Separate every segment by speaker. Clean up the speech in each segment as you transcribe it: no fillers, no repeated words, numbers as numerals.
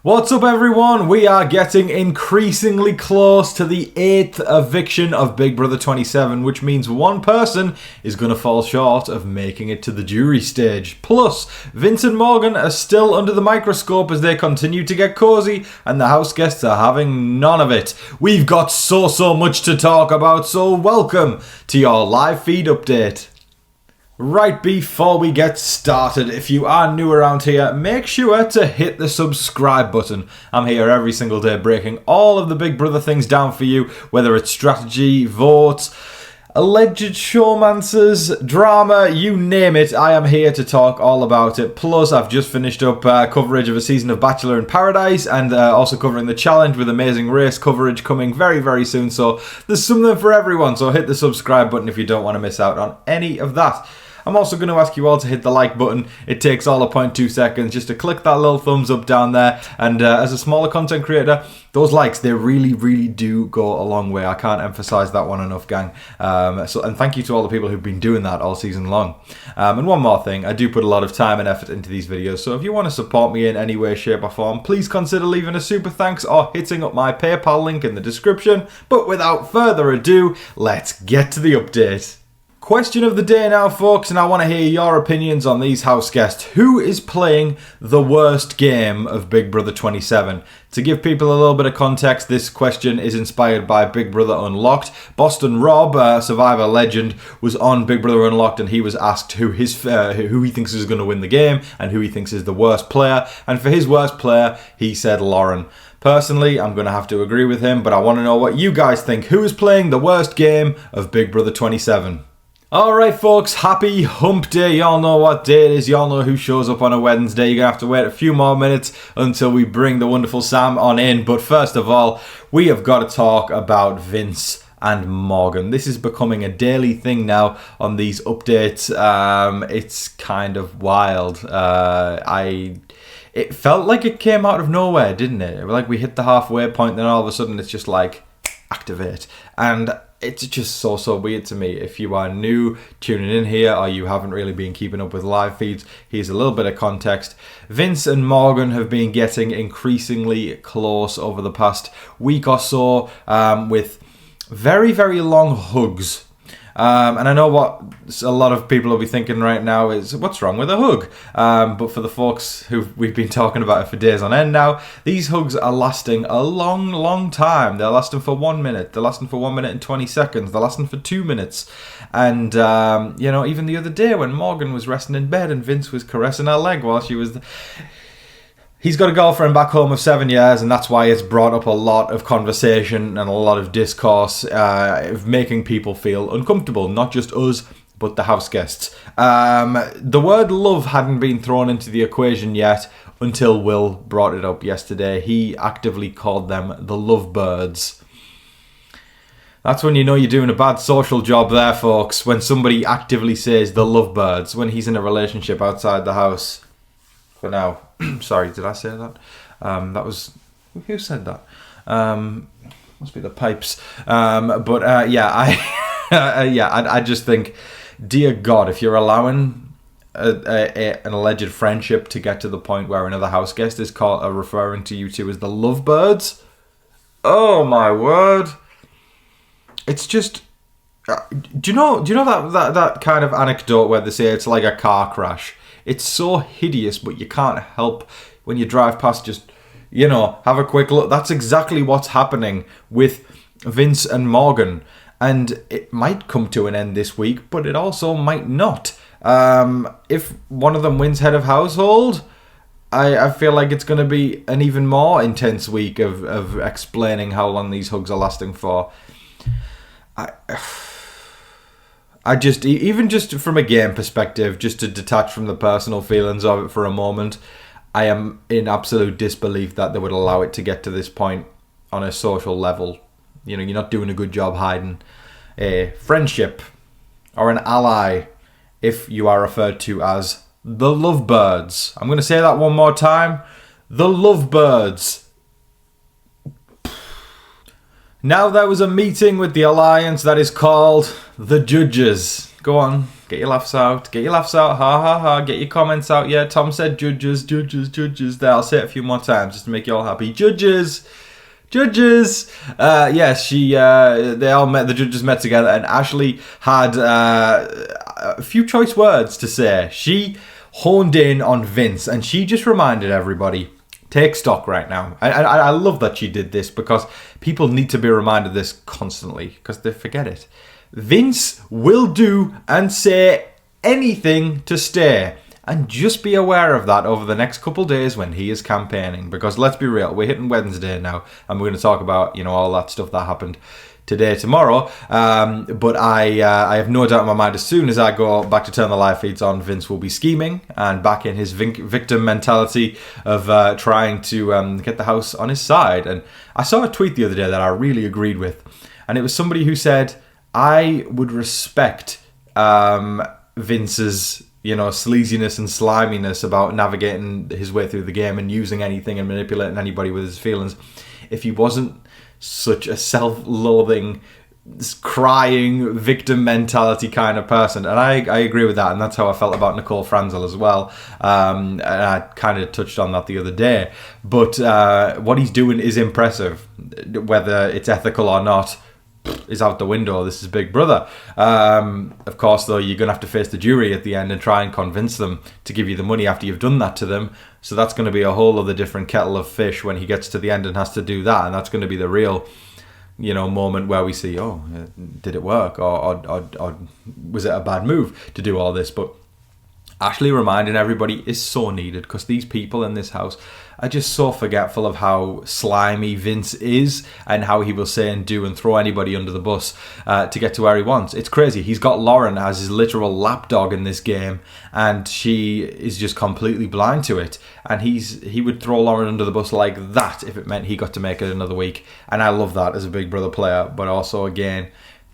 Speaker 1: What's up everyone? We are getting increasingly close to the 8th eviction of Big Brother 27, which means one person is going to fall short of making it to the jury stage. Plus, Vince and Morgan are still under the microscope as they continue to get cozy, and the house guests are having none of it. We've got so much to talk about, so welcome to your live feed update. Right before we get started, if you are new around here, make sure to hit the subscribe button. I'm here every single day breaking all of the Big Brother things down for you, whether it's strategy, votes, alleged showmances, drama, you name it. I am here to talk all about it. Plus, I've just finished up coverage of a season of Bachelor in Paradise and also covering the challenge with Amazing Race coverage coming very soon. So there's something for everyone. So hit the subscribe button if you don't want to miss out on any of that. I'm also going to ask you all to hit the like button. It takes all of 0.2 seconds just to click that little thumbs up down there. And as a smaller content creator, those likes, they really do go a long way. I can't emphasize that one enough, gang. And thank you to all the people who've been doing that all season long. And one more thing, I do put a lot of time and effort into these videos. So if you want to support me in any way, shape or form, please consider leaving a super thanks or hitting up my PayPal link in the description. But without further ado, let's get to the update. Question of the day now, folks, and I want to hear your opinions on these house guests. Who is playing the worst game of Big Brother 27? To give people a little bit of context, this question is inspired by Big Brother Unlocked. Boston Rob, Survivor legend, was on Big Brother Unlocked and he was asked who he thinks is going to win the game and who he thinks is the worst player. And for his worst player, he said Lauren. Personally, I'm going to have to agree with him, but I want to know what you guys think. Who is playing the worst game of Big Brother 27? Alright folks, happy hump day. Y'all know what day it is. Y'all know who shows up on a Wednesday. You're going to have to wait a few more minutes until we bring the wonderful Sam on in. But first of all, we have got to talk about Vince and Morgan. This is becoming a daily thing now on these updates. It's kind of wild. It felt like it came out of nowhere, didn't it? Like we hit the halfway point, then all of a sudden it's just like, activate. And it's just so weird to me. If you are new tuning in here or you haven't really been keeping up with live feeds, here's a little bit of context. Vince and Morgan have been getting increasingly close over the past week or so with very long hugs. And I know what a lot of people will be thinking right now is, what's wrong with a hug? But for the folks who we've been talking about it for days on end now, these hugs are lasting a long time. They're lasting for 1 minute. They're lasting for 1 minute and 20 seconds. They're lasting for 2 minutes. And, even the other day when Morgan was resting in bed and Vince was caressing her leg while she was... He's got a girlfriend back home of 7 years, and that's why it's brought up a lot of conversation and a lot of discourse, of making people feel uncomfortable. Not just us, but the house guests. The word love hadn't been thrown into the equation yet until Will brought it up yesterday. He actively called them the lovebirds. That's when you know you're doing a bad social job there, folks. When somebody actively says the lovebirds when he's in a relationship outside the house. For now. Sorry, did I say that? That was... Who said that? Must be the pipes. I just think, dear God, if you're allowing an alleged friendship to get to the point where another house guest is referring to you two as the lovebirds, oh my word. It's just... Do you know that kind of anecdote where they say it's like a car crash? It's so hideous, but you can't help when you drive past just, have a quick look. That's exactly what's happening with Vince and Morgan. And it might come to an end this week, but it also might not. If one of them wins head of household, I feel like it's going to be an even more intense week of explaining how long these hugs are lasting for. Even just from a game perspective, just to detach from the personal feelings of it for a moment, I am in absolute disbelief that they would allow it to get to this point on a social level. You're not doing a good job hiding a friendship or an ally if you are referred to as the lovebirds. I'm going to say that one more time. The lovebirds. Now there was a meeting with the alliance that is called the Judges. Go on, get your laughs out. Get your laughs out. Ha ha ha. Get your comments out. Yeah, Tom said judges, judges, judges. There, I'll say it a few more times just to make you all happy. Judges. Judges. Yes, they all met. The judges met together, and Ashley had a few choice words to say. She honed in on Vince, and she just reminded everybody, take stock right now. I love that she did this, because people need to be reminded this constantly, because they forget it. Vince will do and say anything to stay. And just be aware of that over the next couple days when he is campaigning. Because let's be real, we're hitting Wednesday now, and we're going to talk about, all that stuff that happened today, tomorrow. But I have no doubt in my mind, as soon as I go back to turn the live feeds on, Vince will be scheming and back in his victim mentality of trying to get the house on his side. And I saw a tweet the other day that I really agreed with. And it was somebody who said, I would respect Vince's sleaziness and sliminess about navigating his way through the game and using anything and manipulating anybody with his feelings if he wasn't such a self-loathing, crying, victim mentality kind of person. And I agree with that, and that's how I felt about Nicole Franzel as well. And I kind of touched on that the other day. But what he's doing is impressive. Whether it's ethical or not is out the window. This is Big Brother. Of course, though, you're going to have to face the jury at the end and try and convince them to give you the money after you've done that to them. So that's going to be a whole other different kettle of fish when he gets to the end and has to do that. And that's going to be the real, moment where we see, did it work? Or was it a bad move to do all this? But Ashley reminding everybody is so needed, because these people in this house are just so forgetful of how slimy Vince is and how he will say and do and throw anybody under the bus to get to where he wants. It's crazy. He's got Lauren as his literal lapdog in this game, and she is just completely blind to it. And he would throw Lauren under the bus like that if it meant he got to make it another week. And I love that as a Big Brother player, but also, again,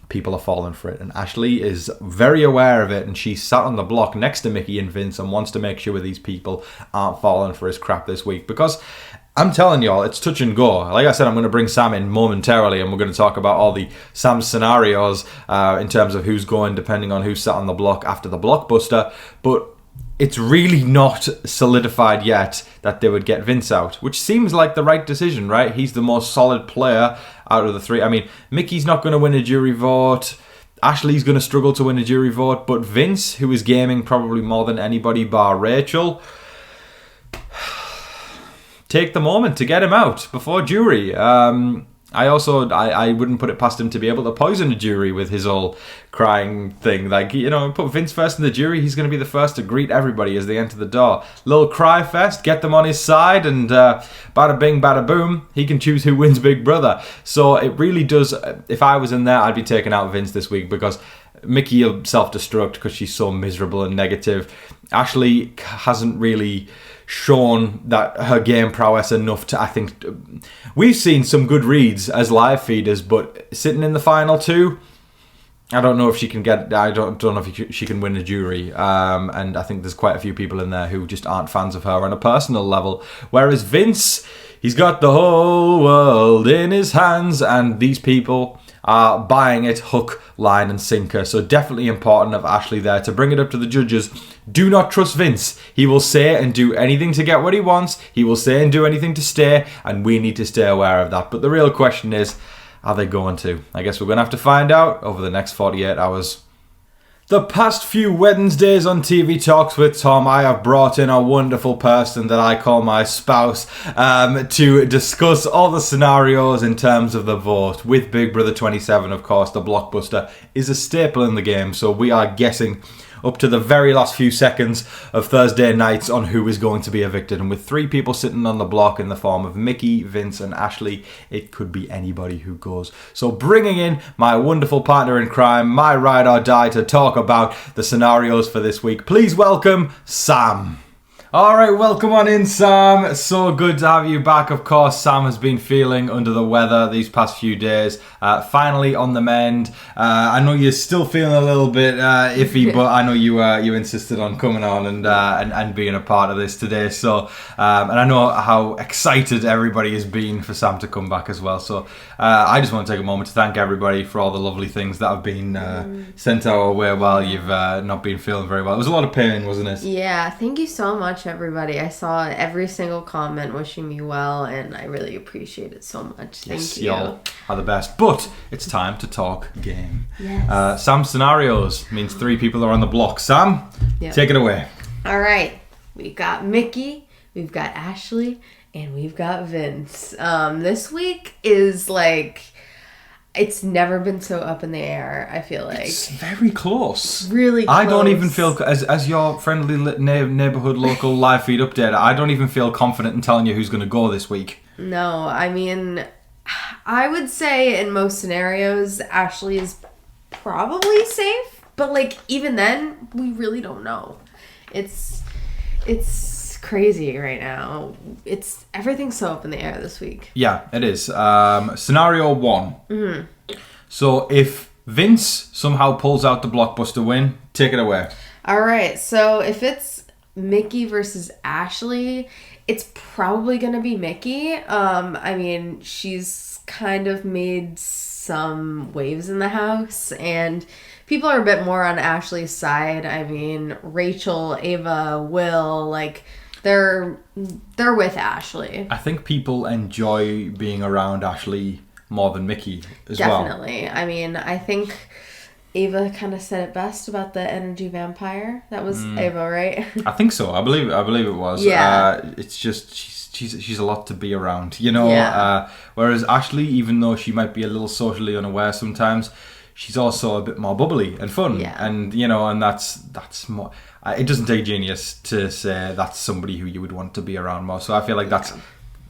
Speaker 1: people are falling for it, and Ashley is very aware of it, and she sat on the block next to Mickey and Vince and wants to make sure these people aren't falling for his crap this week, because I'm telling y'all, it's touch and go. Like I said, I'm going to bring Sam in momentarily, and we're going to talk about all the Sam scenarios in terms of who's going depending on who sat on the block after the blockbuster, but it's really not solidified yet that they would get Vince out, which seems like the right decision, right? He's the most solid player out of the three. I mean, Mickey's not going to win a jury vote. Ashley's going to struggle to win a jury vote. But Vince, who is gaming probably more than anybody bar Rachel, take the moment to get him out before jury. I wouldn't put it past him to be able to poison a jury with his whole crying thing. Like, put Vince first in the jury, he's going to be the first to greet everybody as they enter the door. Little cry fest, get them on his side, and bada bing, bada boom, he can choose who wins Big Brother. So it really does, if I was in there, I'd be taking out Vince this week, because Mickey will self-destruct because she's so miserable and negative. Ashley hasn't really shown that her game prowess enough to, I think, we've seen some good reads as live feeders, but sitting in the final two, I don't know if she can get, I don't know if she can win a jury, and I think there's quite a few people in there who just aren't fans of her on a personal level, whereas Vince, he's got the whole world in his hands, and these people are buying it hook, line and sinker. So definitely important of Ashley there to bring it up to the judges. Do not trust Vince. He will say and do anything to get what he wants. He will say and do anything to stay, and we need to stay aware of that. But the real question is, are they going to? I guess we're going to have to find out over the next 48 hours. The past few Wednesdays on TV Talks with Tom, I have brought in a wonderful person that I call my spouse to discuss all the scenarios in terms of the vote. With Big Brother 27, of course, the blockbuster is a staple in the game, so we are guessing up to the very last few seconds of Thursday nights on who is going to be evicted. And with three people sitting on the block in the form of Mickey, Vince and Ashley, it could be anybody who goes. So bringing in my wonderful partner in crime, my ride or die, to talk about the scenarios for this week, please welcome Sam. All right, welcome on in, Sam. So good to have you back. Of course, Sam has been feeling under the weather these past few days. Finally on the mend. I know you're still feeling a little bit iffy, but I know you insisted on coming on and being a part of this today. So, and I know how excited everybody has been for Sam to come back as well. So, I just want to take a moment to thank everybody for all the lovely things that have been sent our way while you've not been feeling very well. It was a lot of pain, wasn't it?
Speaker 2: Yeah, thank you so much, everybody. I saw every single comment wishing me well, and I really appreciate it so much. Thank you.
Speaker 1: Y'all are the best. But it's time to talk game.
Speaker 2: Yes.
Speaker 1: Sam Scenarios means 3 people are on the block. Sam, take it away.
Speaker 2: All right. We've got Mickey, we've got Ashley, and we've got Vince. This week is like... It's never been so up in the air, I feel like.
Speaker 1: It's very close.
Speaker 2: Really close.
Speaker 1: I don't even feel, as your friendly neighbourhood local live feed update, I don't even feel confident in telling you who's going to go this week.
Speaker 2: No, I mean, I would say in most scenarios, Ashley is probably safe. But, like, even then, we really don't know. It's crazy right now. Everything's so up in the air this week.
Speaker 1: Yeah, it is. Scenario 1. Mm-hmm. So if Vince somehow pulls out the blockbuster win, take it away.
Speaker 2: All right. So if it's Mickey versus Ashley, it's probably going to be Mickey. I mean, she's kind of made some waves in the house, and people are a bit more on Ashley's side. I mean, Rachel, Ava, Will, like... They're with Ashley.
Speaker 1: I think people enjoy being around Ashley more than Mickey as well.
Speaker 2: Definitely. I mean, I think Ava kind of said it best about the energy vampire. That was Ava, right?
Speaker 1: I think so. I believe it was.
Speaker 2: Yeah.
Speaker 1: It's just she's a lot to be around, you know.
Speaker 2: Yeah.
Speaker 1: Whereas Ashley, even though she might be a little socially unaware sometimes, she's also a bit more bubbly and fun.
Speaker 2: Yeah.
Speaker 1: And you know, and that's more. It doesn't take genius to say that's somebody who you would want to be around more. So I feel like that's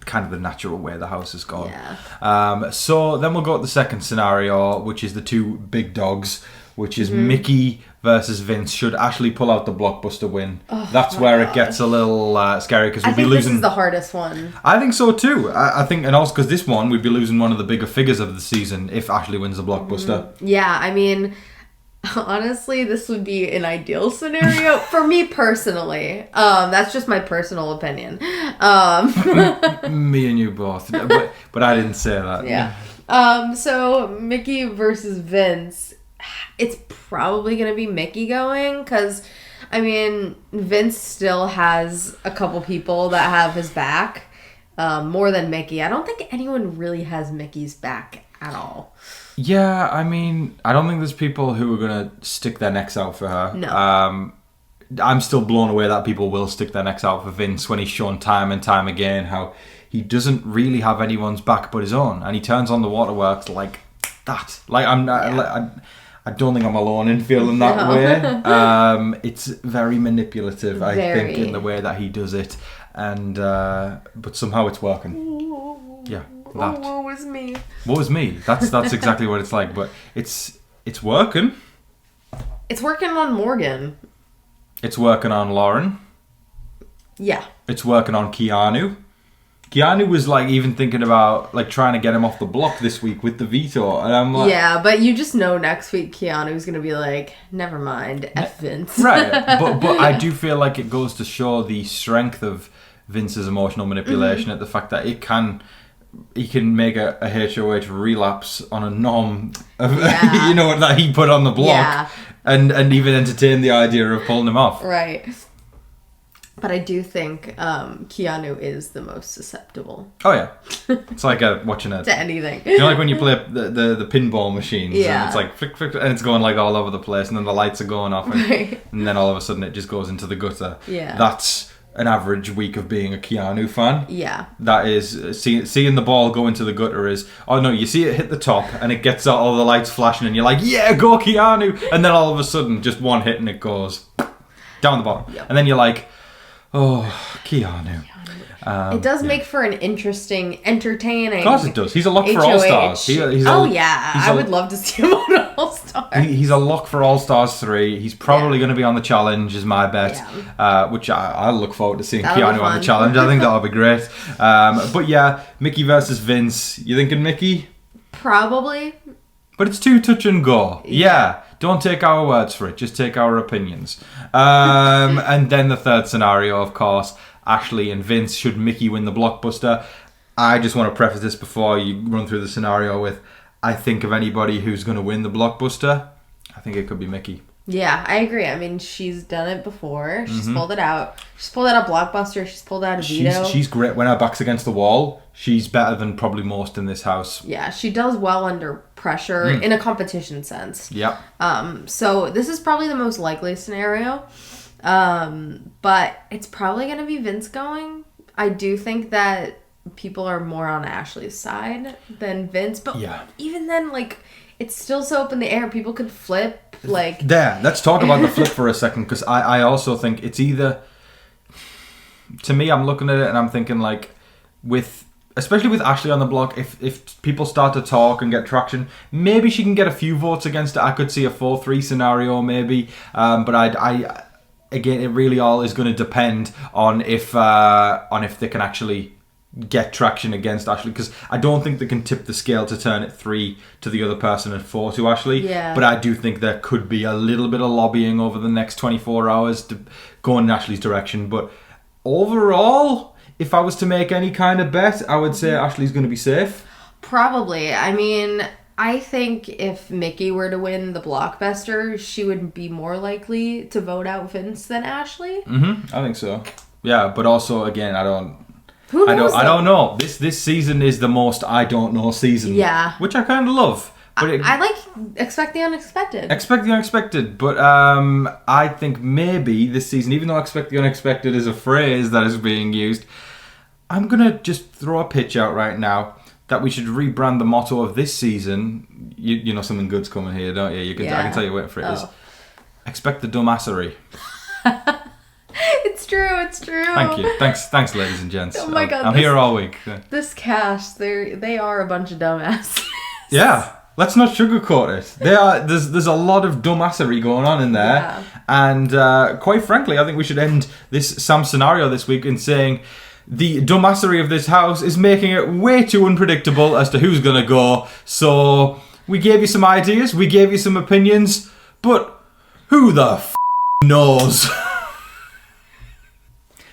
Speaker 1: kind of the natural way the house has gone.
Speaker 2: Yeah.
Speaker 1: So then we'll go to the second scenario, which is the 2 big dogs, which is Mickey versus Vince. Should Ashley pull out the blockbuster win? That's where it gets a little scary because we'd be losing.
Speaker 2: This is the hardest one.
Speaker 1: I think so too. I think, and also because this one, we'd be losing one of the bigger figures of the season if Ashley wins the blockbuster.
Speaker 2: Yeah, I mean... Honestly, this would be an ideal scenario for me personally. That's just my personal opinion.
Speaker 1: Me and you both, but I didn't say that.
Speaker 2: Yeah. So Mickey versus Vince, it's probably gonna be Mickey going because, I mean, Vince still has a couple people that have his back, more than Mickey. I don't think anyone really has Mickey's back at all.
Speaker 1: Yeah, I mean, I don't think there's people who are going to stick their necks out for her.
Speaker 2: No.
Speaker 1: I'm still blown away that people will stick their necks out for Vince when he's shown time and time again how he doesn't really have anyone's back but his own. And he turns on the waterworks like that. Like, I don't think I'm alone in feeling that way. It's very manipulative, I think, in the way that he does it. And but somehow it's working. Yeah. That.
Speaker 2: What was me?
Speaker 1: What was me? That's exactly what it's like. But it's working.
Speaker 2: It's working on Morgan.
Speaker 1: It's working on Lauren.
Speaker 2: Yeah.
Speaker 1: It's working on Keanu. Keanu was like even thinking about like trying to get him off the block this week with the veto, and I'm like,
Speaker 2: yeah, but you just know next week Keanu's gonna be like, never mind, F Vince.
Speaker 1: Right. But I do feel like it goes to show the strength of Vince's emotional manipulation at the fact that he can make a HOH relapse on a norm of, you know, that he put on the block and even entertain the idea of pulling him off.
Speaker 2: Right. But I do think Keanu is the most susceptible.
Speaker 1: Oh yeah, it's like watching it
Speaker 2: to anything.
Speaker 1: You know, like when you play the pinball machines,
Speaker 2: yeah.
Speaker 1: And it's like flick, flick, and it's going like all over the place, and then the lights are going off, and then all of a sudden it just goes into the gutter.
Speaker 2: Yeah,
Speaker 1: that's an average week of being a Keanu fan.
Speaker 2: Yeah,
Speaker 1: that is seeing the ball go into the gutter is, oh no, you see it hit the top and it gets all the lights flashing, and you're like, yeah, go Keanu, and then all of a sudden just one hit and it goes down the bottom, and then you're like, oh, Keanu.
Speaker 2: It does make for an interesting, entertaining.
Speaker 1: Of course it does. He's a lock for All Stars.
Speaker 2: I would love to see him on All-Stars.
Speaker 1: He's a lock for All-Stars 3. He's probably going to be on the challenge, is my bet. Which I look forward to seeing Keanu on the challenge. I think that'll be great. But yeah, Mickey versus Vince. You thinking Mickey?
Speaker 2: Probably.
Speaker 1: But it's too touch and go. Yeah. Don't take our words for it. Just take our opinions. And then the third scenario, of course, Ashley and Vince. Should Mickey win the blockbuster? I just want to preface this before you run through the scenario with, I think of anybody who's going to win the blockbuster, I think it could be Mickey.
Speaker 2: Yeah, I agree. I mean, she's done it before. She's pulled it out. She's pulled out a blockbuster. She's pulled out a veto.
Speaker 1: She's great. When her back's against the wall, she's better than probably most in this house.
Speaker 2: Yeah, she does well under pressure in a competition sense.
Speaker 1: Yeah.
Speaker 2: So this is probably the most likely scenario. But it's probably going to be Vince going. I do think that people are more on Ashley's side than Vince. But even then, like, it's still so up in the air. People could flip. Like,
Speaker 1: yeah, let's talk about the flip for a second, because I also think it's either... To me, I'm looking at it and I'm thinking, like, especially with Ashley on the block, if people start to talk and get traction, maybe she can get a few votes against it. I could see a 4-3 scenario, maybe. But I again, it really all is going to depend on if they can actually get traction against Ashley, because I don't think they can tip the scale to turn it 3 to the other person and 4 to Ashley.
Speaker 2: Yeah.
Speaker 1: But I do think there could be a little bit of lobbying over the next 24 hours to go in Ashley's direction. But overall, if I was to make any kind of bet, I would say Ashley's going to be safe.
Speaker 2: Probably. I mean, I think if Mickey were to win the blockbuster, she would be more likely to vote out Vince than Ashley.
Speaker 1: I think so. Yeah, but also, again, I don't know. This season is the most I don't know season.
Speaker 2: Yeah.
Speaker 1: Which I kind of love. But
Speaker 2: I like expect the unexpected.
Speaker 1: Expect the unexpected. But I think maybe this season, even though expect the unexpected is a phrase that is being used, I'm going to just throw a pitch out right now that we should rebrand the motto of this season. You know something good's coming here, don't you? I can tell you what it is. Expect the dumbassery.
Speaker 2: It's true.
Speaker 1: Thank you. Thanks, ladies and gents.
Speaker 2: Oh my God,
Speaker 1: I'm here all week.
Speaker 2: This cast, they are a bunch of dumbasses.
Speaker 1: Yeah, let's not sugarcoat it. There's a lot of dumbassery going on in there, and quite frankly, I think we should end this Sam scenario this week in saying the dumbassery of this house is making it way too unpredictable as to who's gonna go. So we gave you some ideas, we gave you some opinions, but who the knows?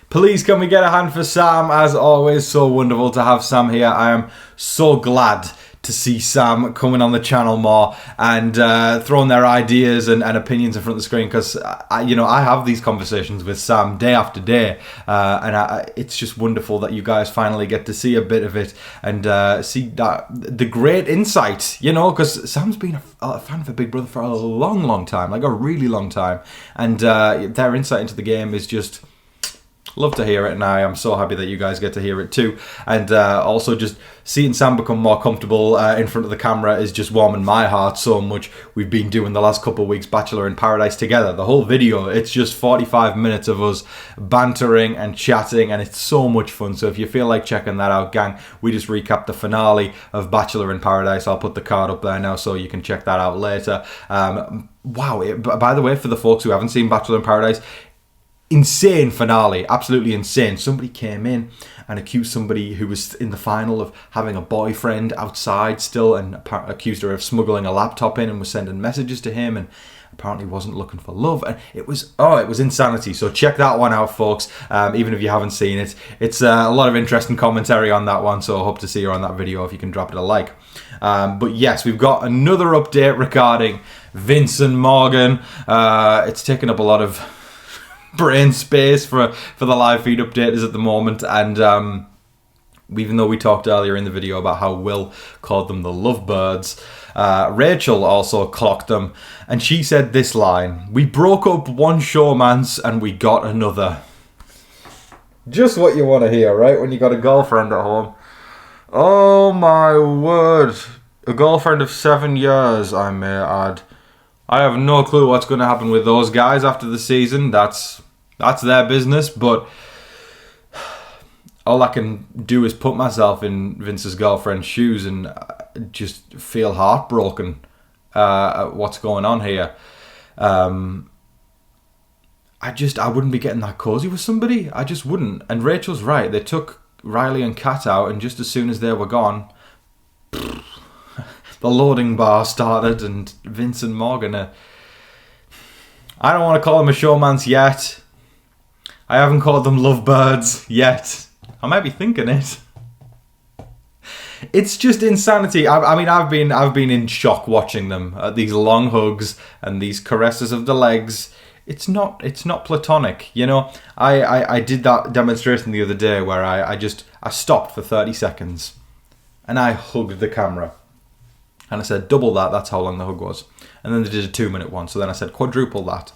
Speaker 1: Please, can we get a hand for Sam? As always, so wonderful to have Sam here. I am so glad to see Sam coming on the channel more and throwing their ideas and opinions in front of the screen, because I have these conversations with Sam day after day, and it's just wonderful that you guys finally get to see a bit of it and see the great insight, because Sam's been a fan for Big Brother for a long time, like a really long time, and their insight into the game is just... Love to hear it, and I am so happy that you guys get to hear it too. And also just seeing Sam become more comfortable in front of the camera is just warming my heart so much. We've been doing the last couple of weeks Bachelor in Paradise together. The whole video, it's just 45 minutes of us bantering and chatting, and it's so much fun. So if you feel like checking that out, gang, we just recapped the finale of Bachelor in Paradise. I'll put the card up there now so you can check that out later. Wow, by the way, for the folks who haven't seen Bachelor in Paradise, insane finale, absolutely insane. Somebody came in and accused somebody who was in the final of having a boyfriend outside still, and accused her of smuggling a laptop in and was sending messages to him, and apparently wasn't looking for love, and it was insanity. So check that one out, folks, even if you haven't seen it. It's a lot of interesting commentary on that one, so I hope to see you on that video if you can drop it a like. But yes, we've got another update regarding Vince and Morgan. It's taken up a lot of brain space for the live feed updaters at the moment, and even though we talked earlier in the video about how Will called them the lovebirds, Rachel also clocked them, and she said this line: "We broke up one showmance and we got another." Just what you want to hear, right, when you got a girlfriend at home. Oh my word, a girlfriend of 7 years, I may add. I have no clue what's going to happen with those guys after the season. That's their business, but all I can do is put myself in Vince's girlfriend's shoes and just feel heartbroken. what's going on here. I wouldn't be getting that cozy with somebody. I just wouldn't. And Rachel's right. They took Riley and Kat out, and just as soon as they were gone, the loading bar started, and Vince and Morgan are... I don't want to call them a showmance yet. I haven't called them lovebirds yet. I might be thinking it. It's just insanity. I mean, I've been in shock watching them. These long hugs and these caresses of the legs. It's not platonic, you know. I did that demonstration the other day where I stopped for 30 seconds and I hugged the camera. And I said, double that, that's how long the hug was. And then they did a 2-minute one. So then I said, quadruple that.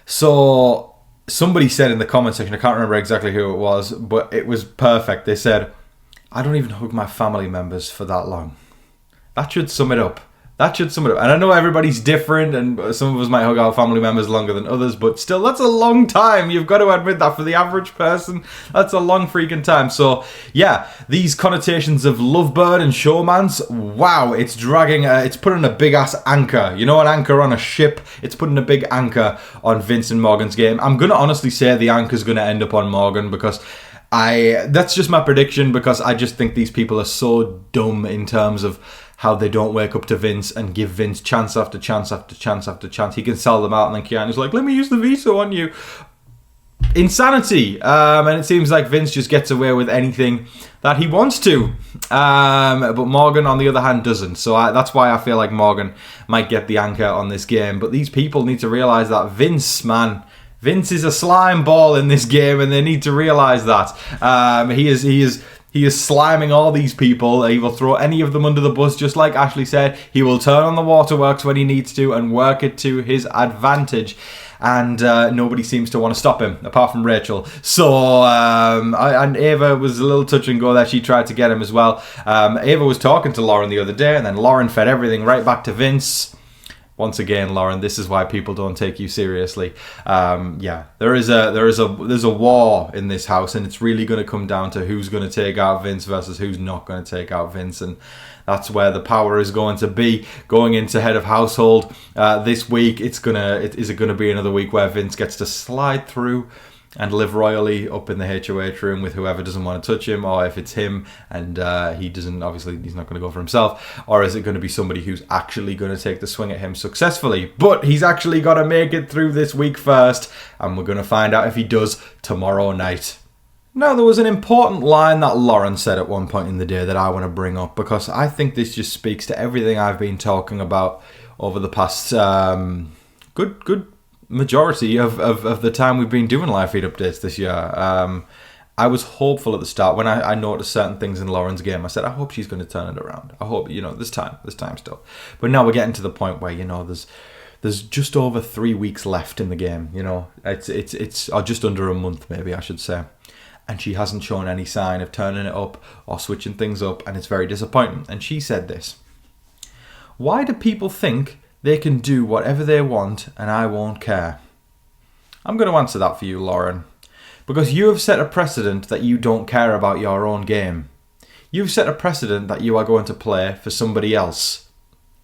Speaker 1: So somebody said in the comment section, I can't remember exactly who it was, but it was perfect. They said, I don't even hug my family members for that long. That should sum it up. And I know everybody's different, and some of us might hug our family members longer than others, but still, that's a long time. You've got to admit that for the average person, that's a long freaking time. So, yeah, these connotations of lovebird and showmance, wow, it's dragging, it's putting a big-ass anchor. You know, an anchor on a ship? It's putting a big anchor on Vince and Morgan's game. I'm going to honestly say the anchor's going to end up on Morgan, because... that's just my prediction, because I just think these people are so dumb in terms of how they don't wake up to Vince and give Vince chance after chance after chance after chance. He can sell them out, and then Keanu's like, let me use the veto on you. Insanity. And it seems like Vince just gets away with anything that he wants to. But Morgan, on the other hand, doesn't. So that's why I feel like Morgan might get the anchor on this game. But these people need to realise that Vince is a slime ball in this game, and they need to realise that. He is sliming all these people. He will throw any of them under the bus, just like Ashley said. He will turn on the waterworks when he needs to and work it to his advantage. And nobody seems to want to stop him, apart from Rachel. So, and Ava was a little touch and go there. She tried to get him as well. Ava was talking to Lauren the other day, and then Lauren fed everything right back to Vince. Once again, Lauren, this is why people don't take you seriously. There's a war in this house, and it's really going to come down to who's going to take out Vince versus who's not going to take out Vince, and that's where the power is going to be going into head of household this week. Is it going to be another week where Vince gets to slide through and live royally up in the HOH room with whoever doesn't want to touch him, or if it's him and he doesn't, obviously he's not going to go for himself, or is it going to be somebody who's actually going to take the swing at him successfully? But he's actually got to make it through this week first, and we're going to find out if he does tomorrow night. Now, there was an important line that Lauren said at one point in the day that I want to bring up, because I think this just speaks to everything I've been talking about over the past good majority of the time we've been doing live feed updates this year. I was hopeful at the start when I noticed certain things in Lauren's game. I said, I hope she's going to turn it around. I hope, this time still. But now we're getting to the point where, there's just over 3 weeks left in the game. It's or just under a month, maybe I should say. And she hasn't shown any sign of turning it up or switching things up, and it's very disappointing. And she said this: why do people think they can do whatever they want and I won't care? I'm going to answer that for you, Lauren. Because you have set a precedent that you don't care about your own game. You've set a precedent that you are going to play for somebody else.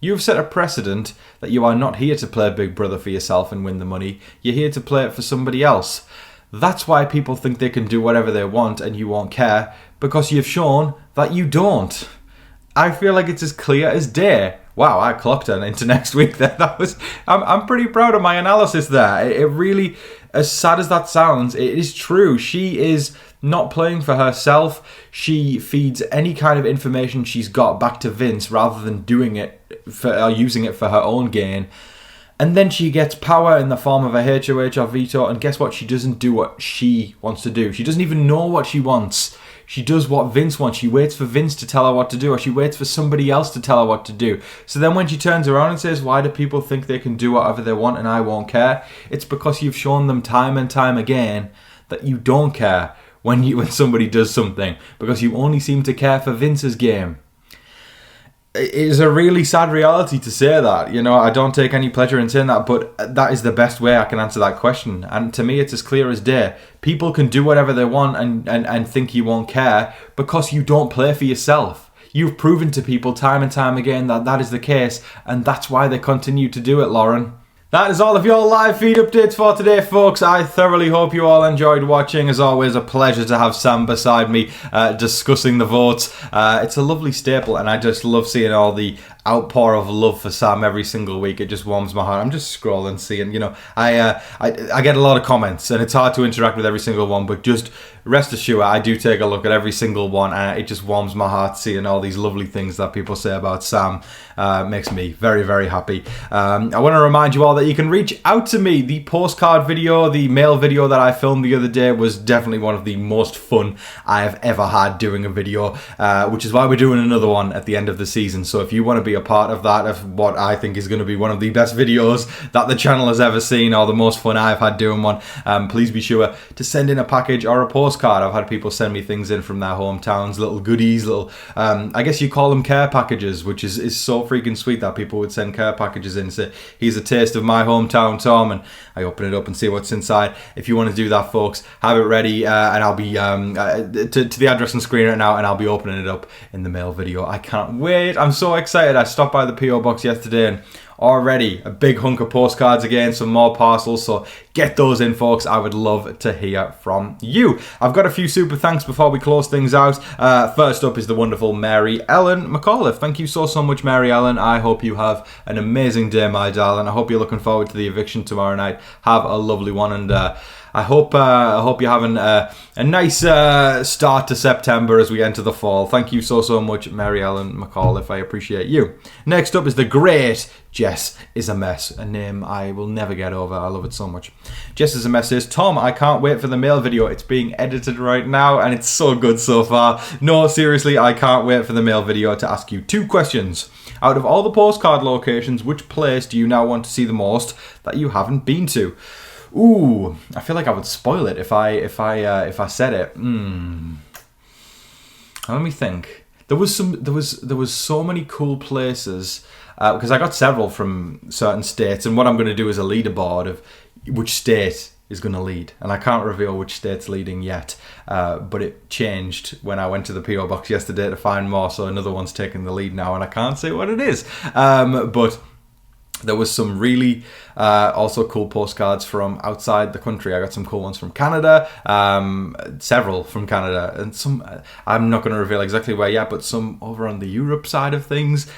Speaker 1: You've set a precedent that you are not here to play Big Brother for yourself and win the money. You're here to play it for somebody else. That's why people think they can do whatever they want and you won't care, because you've shown that you don't. I feel like it's as clear as day. Wow, I clocked her into next week there. I'm pretty proud of my analysis there. It really, as sad as that sounds, it is true. She is not playing for herself. She feeds any kind of information she's got back to Vince rather than doing it or using it for her own gain. And then she gets power in the form of a HOH or veto, and guess what? She doesn't do what she wants to do. She doesn't even know what she wants. She does what Vince wants. She waits for Vince to tell her what to do, or she waits for somebody else to tell her what to do. So then when she turns around and says, why do people think they can do whatever they want and I won't care? It's because you've shown them time and time again that you don't care when somebody does something, because you only seem to care for Vince's game. It is a really sad reality to say that. I don't take any pleasure in saying that, but that is the best way I can answer that question. And to me, it's as clear as day. People can do whatever they want and think you won't care because you don't play for yourself. you've proven to people time and time again that that is the case, and that's why they continue to do it, Lauren. That is all of your live feed updates for today, folks. I thoroughly hope you all enjoyed watching. As always, a pleasure to have Sam beside me discussing the votes. It's a lovely staple, and I just love seeing all the outpour of love for Sam every single week. It just warms my heart. I'm just scrolling, seeing, I get a lot of comments, and it's hard to interact with every single one, but just rest assured, I do take a look at every single one, and it just warms my heart seeing all these lovely things that people say about Sam. Makes me very, very happy. I want to remind you all that you can reach out to me. The postcard video, the mail video that I filmed the other day was definitely one of the most fun I have ever had doing a video, which is why we're doing another one at the end of the season. So if you want to be a part of that, of what I think is going to be one of the best videos that the channel has ever seen, or the most fun I've had doing one, please be sure to send in a package or a postcard. I've had people send me things in from their hometowns, little goodies, little, I guess you call them care packages, which is so freaking sweet that people would send care packages in and say, here's a taste of my hometown, Tom, and I open it up and see what's inside. If you want to do that, folks, have it ready, and I'll be to the address on screen right now, and I'll be opening it up in the mail video. I can't wait. I'm so excited. I stopped by the PO box yesterday, and already a big hunk of postcards again, some more parcels, so get those in, folks. I would love to hear from you. I've got a few super thanks before we close things out. First up is the wonderful Mary Ellen McAuliffe. Thank you so much, Mary Ellen. I hope you have an amazing day, my darling. I hope you're looking forward to the eviction tomorrow night. Have a lovely one, and I hope you're having a nice start to September as we enter the fall. Thank you so much, Mary Ellen McAuliffe. I appreciate you. Next up is the great Jess is a Mess, a name I will never get over. I love it so much. Jess is a Mess says, Tom, I can't wait for the mail video. It's being edited right now, and it's so good so far. No, seriously, I can't wait for the mail video to ask you 2 questions. Out of all the postcard locations, which place do you now want to see the most that you haven't been to? Ooh, I feel like I would spoil it if I said it. Let me think. There was so many cool places because I got several from certain states, and what I'm going to do is a leaderboard of which state is going to lead, and I can't reveal which state's leading yet, but it changed when I went to the PO box yesterday to find more, so another one's taking the lead now, and I can't say what it is, but there was some really also cool postcards from outside the country. I got some cool ones from Canada, several from Canada, and some, I'm not going to reveal exactly where yet, but some over on the Europe side of things.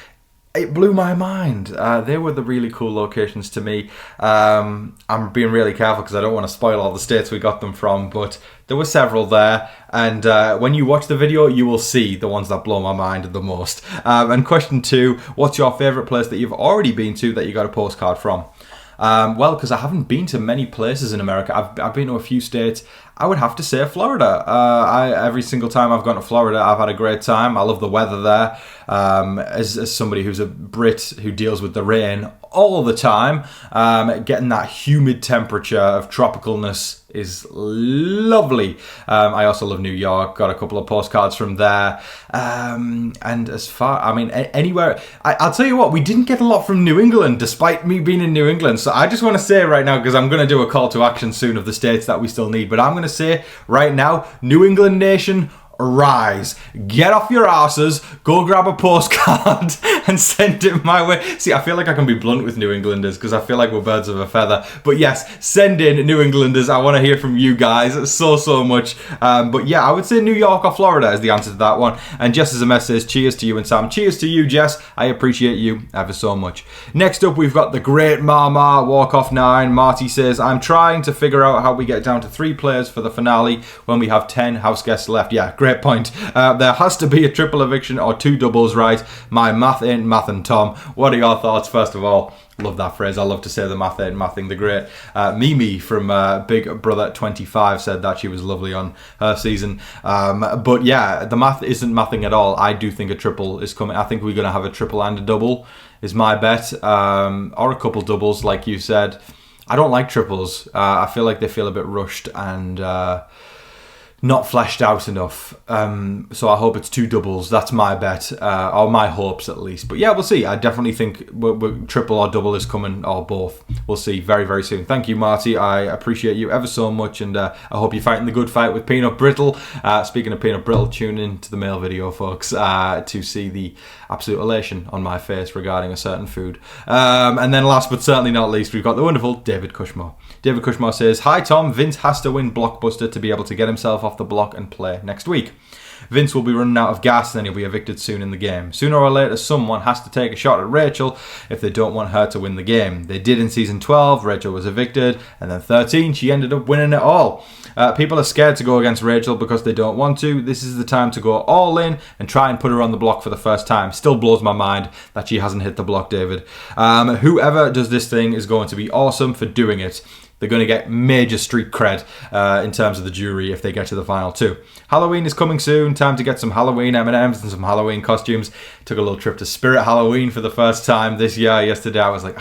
Speaker 1: It blew my mind. They were the really cool locations to me. I'm being really careful because I don't want to spoil all the states we got them from, but there were several there, and when you watch the video, you will see the ones that blow my mind the most. And question 2, what's your favourite place that you've already been to that you got a postcard from? Well, because I haven't been to many places in America. I've been to a few states. I would have to say Florida. Every single time I've gone to Florida, I've had a great time. I love the weather there. As somebody who's a Brit who deals with the rain all the time, getting that humid temperature of tropicalness is lovely. I also love New York. Got a couple of postcards from there. And as far, anywhere. I'll tell you what, we didn't get a lot from New England, despite me being in New England. So I just want to say right now, because I'm going to do a call to action soon of the states that we still need, but I'm going to say right now, New England Nation, rise. Get off your asses, go grab a postcard and send it my way. See, I feel like I can be blunt with New Englanders because I feel like we're birds of a feather. But yes, send in New Englanders. I want to hear from you guys so much. But yeah, I would say New York or Florida is the answer to that one. And Jess is a Mess says, cheers to you and Sam. Cheers to you, Jess. I appreciate you ever so much. Next up, we've got the great Mama, Walk Off 9. Marty says, I'm trying to figure out how we get down to 3 players for the finale when we have 10 house guests left. Yeah, great point. There has to be a triple eviction or 2 doubles, right? My math ain't mathin', Tom. What are your thoughts, first of all? Love that phrase. I love to say the math ain't mathing. The great Mimi from Big Brother 25 said that. She was lovely on her season. But yeah, the math isn't mathing at all. I do think a triple is coming. I think we're going to have a triple and a double is my bet. Or a couple doubles, like you said. I don't like triples. I feel like they feel a bit rushed and not fleshed out enough. So I hope it's 2 doubles. That's my bet, or my hopes at least. But yeah, we'll see. I definitely think triple or double is coming, or both. We'll see very, very soon. Thank you, Marty. I appreciate you ever so much, and I hope you're fighting the good fight with Peanut Brittle. Speaking of Peanut Brittle, tune in to the mail video, folks, to see the absolute elation on my face regarding a certain food. And then last but certainly not least, we've got the wonderful David Cushmore. David Cushmore says, "Hi Tom, Vince has to win Blockbuster to be able to get himself off the block and play next week. Vince will be running out of gas and then he'll be evicted soon in the game. Sooner or later, someone has to take a shot at Rachel if they don't want her to win the game. They did in season 12, Rachel was evicted, and then 13, she ended up winning it all. People are scared to go against Rachel because they don't want to. This is the time to go all in and try and put her on the block for the first time. Still blows my mind that she hasn't hit the block, David. Whoever does this thing is going to be awesome for doing it. They're going to get major street cred in terms of the jury if they get to the final 2. Halloween is coming soon. Time to get some Halloween M&Ms and some Halloween costumes. Took a little trip to Spirit Halloween for the first time this year. Yesterday I was like,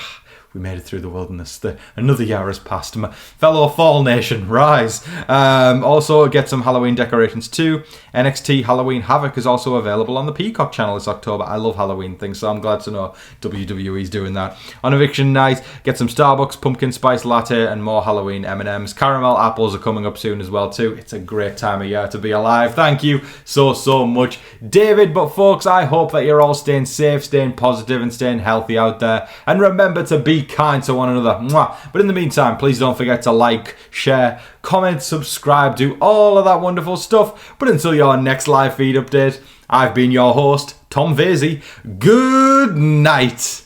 Speaker 1: we made it through the wilderness. Another year has passed. My fellow Fall Nation, rise. Also, get some Halloween decorations too. NXT Halloween Havoc is also available on the Peacock channel this October. I love Halloween things, so I'm glad to know WWE's doing that. On Eviction Night, get some Starbucks Pumpkin Spice Latte and more Halloween M&Ms. Caramel apples are coming up soon as well too. It's a great time of year to be alive. Thank you so much, David. But folks, I hope that you're all staying safe, staying positive and staying healthy out there. And remember to be kind to one another. Mwah. But in the meantime, please don't forget to like, share, comment, subscribe, do all of that wonderful stuff. But until your next live feed update, I've been your host, Tom Vasey. Good night.